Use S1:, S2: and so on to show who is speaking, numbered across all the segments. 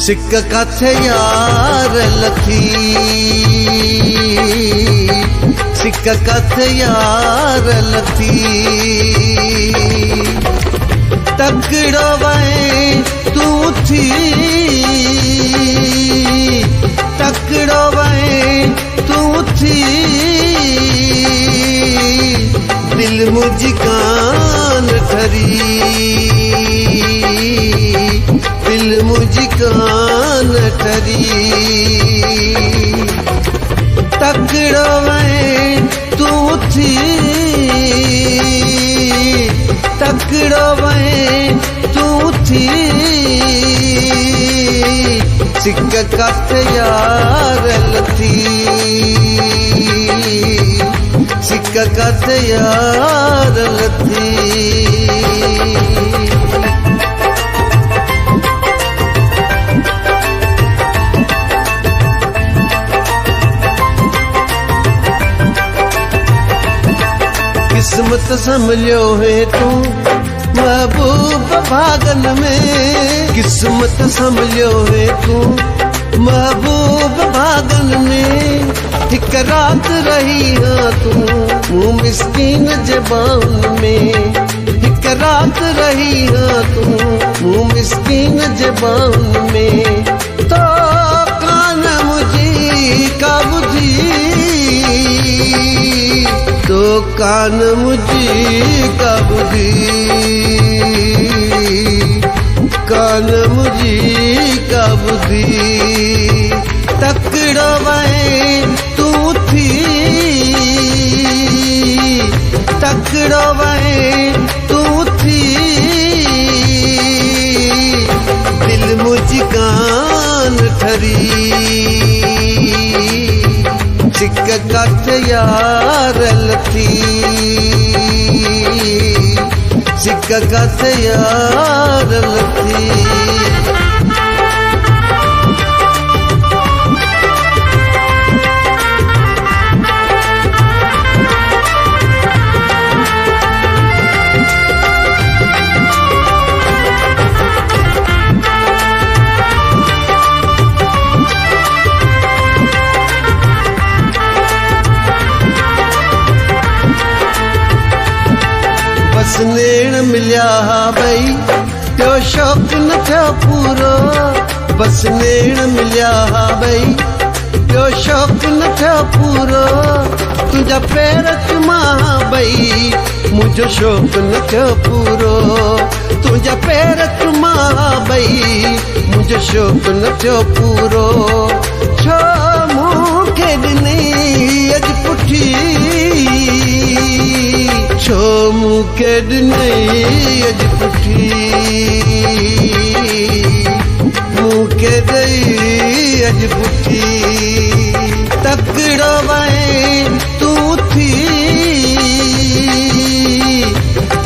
S1: सिक काथे यार लथी, सिक काथे यार लथी। तकड़ो वए तू थी, तकड़ो वए तू थी। दिल मुझी कान ठरी, दिल मुझी कान ठरी। तकड़ो वए तू थी, तकड़ो वए तू थी। सिक काथे यार लथी, सिक काथे यार लथी। किस्मत संभलियो है तू महबूब भागन में, किस्मत संभलियो है तू महबूब भागन में। एक रात रही हाँ तू मुँह मिस्कीन जबान में, एक रात रही हाँ तू मुँह मिस्कीन जबान में। तो कान मुझी का बुझी, तो कान मुझी का बुझी, कान मुझी का बुझी। तकड़ो वए तू थी, तकड़ो वए तू थी। दिल मुझी कान ठरी, सिक काथे यार लथी, सिक काथे यार लथी। बस नेण मिलिया भई त्यो शौक़ न थियो पूरो, बस नेण मिलिया भई त्यो शौक़ न थियो पूरो। तुझा पैर चुमा भई मुझो शौक़ न थियो पूरो, तुझा पैर चुमा भई मुझो शौक़ न थियो पूरो। छो मूंखे ॾिनई अॼु पुठी, छो मूंखे ॾिनई अॼु पुठी, मूंखे ॾेई अॼु पुठी। तकड़ो वए तू थी,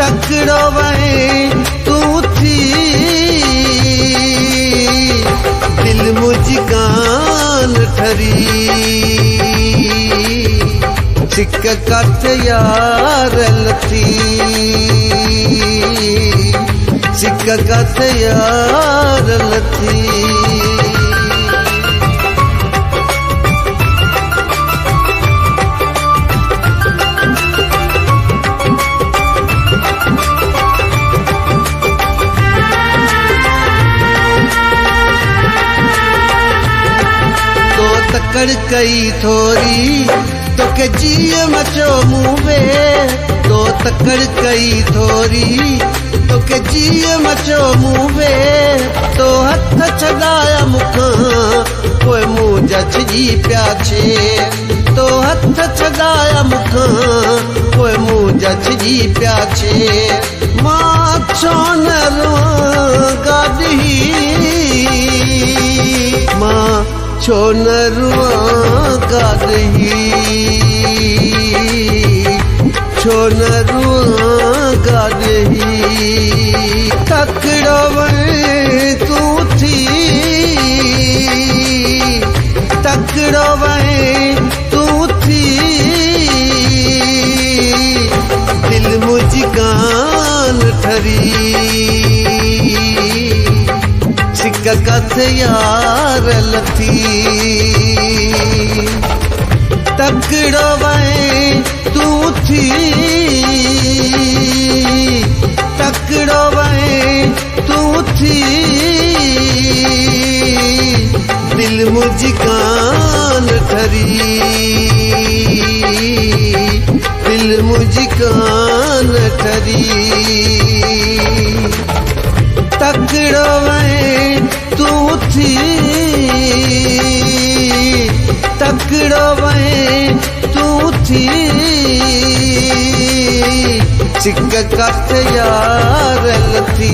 S1: तकड़ो वए तू थी। दिल मुझी कान ठरी, सिक काथे यार लथी, सिक काथे यार लथी। तो तकड़ कई थोरी तोके जीअ मचो मुँह में, तो तकड़ कई थोरी तोके जीअ मचो मुँह में। तो हथ छॾाया मूंखां पोइ मुंहुं जा छिजी पिया छे, तो हथ छॾाया मूंखां पोइ मुंहुं जा छिजी पिया छे। मां छो न रुआं गाॾी, मां छो न रुआं गाॾी, छो न रुआं गाॾी। तकड़ो वए तू थी, तकड़ो वए तू थी। दिल मुझी कान ठरी, सिक सिक कथ यार लथी तकड़ो वए तू थी तकड़ो वए तू थी दिल मुझी कान ठरी दिल मुझी कान ठरी तकड़ो वए तू थी तकड़ो वए तू थी सिक कथ यार लथी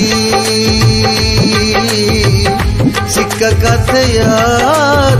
S1: सिक कथ यार